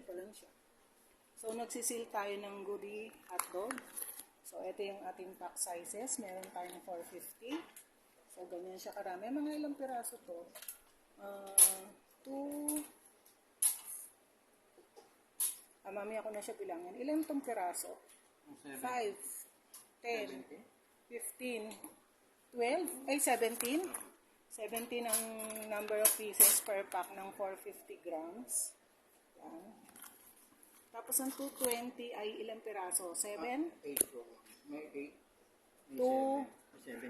pa lang siya. So, nagsisil tayo ng goodie hotdog. So, ito yung ating pack sizes. Meron tayong 450. So, ganyan siya karami. Mga ilang piraso to? 2. Mamaya ko na siya bilangin. Ilan tong piraso? 5, 10, 15, 12, ay 17. 17 ang number of pieces per pack ng 450 grams. Yan. Tapos ang 220 ay ilang piraso? 7? 8 po. May 8. 2,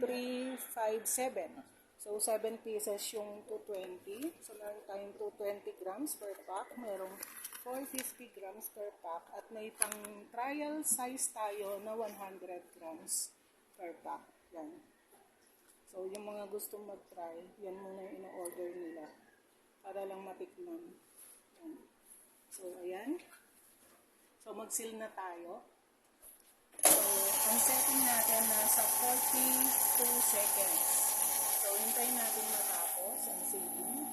3, 5, 7. So, 7 pieces yung 220. So, meron tayong 220 grams per pack. Merong 450 grams per pack. At may pang trial size tayo na 100 grams per pack. Yan. So, yung mga gustong mag-try, yan muna yung ino-order nila para lang matikman. Yan. So, ayan. So, mag-seal na tayo. So, ang setting natin nasa 42 seconds. So, hintayin natin matapos ang sealing.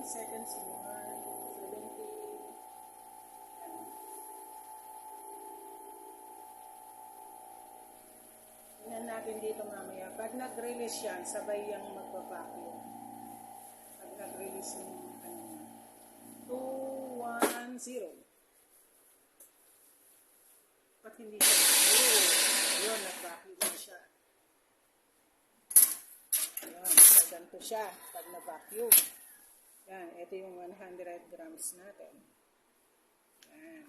Seconds more, 70. Tingnan natin dito mamaya. Pag nag-release yan, sabay yung magpa-vacuum. Pag nag-release yung kanina. 2, 1, 0. Pag hindi siya yun, nag-vacuum na siya. Ayun, sa ganito siya pag na-vacuum. Yan, ito yung 100 grams natin. Yan.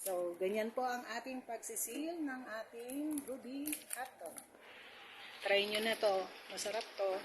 So, ganyan po ang ating pagsisil ng ating goodie hotdog. Try nyo na to. Masarap to.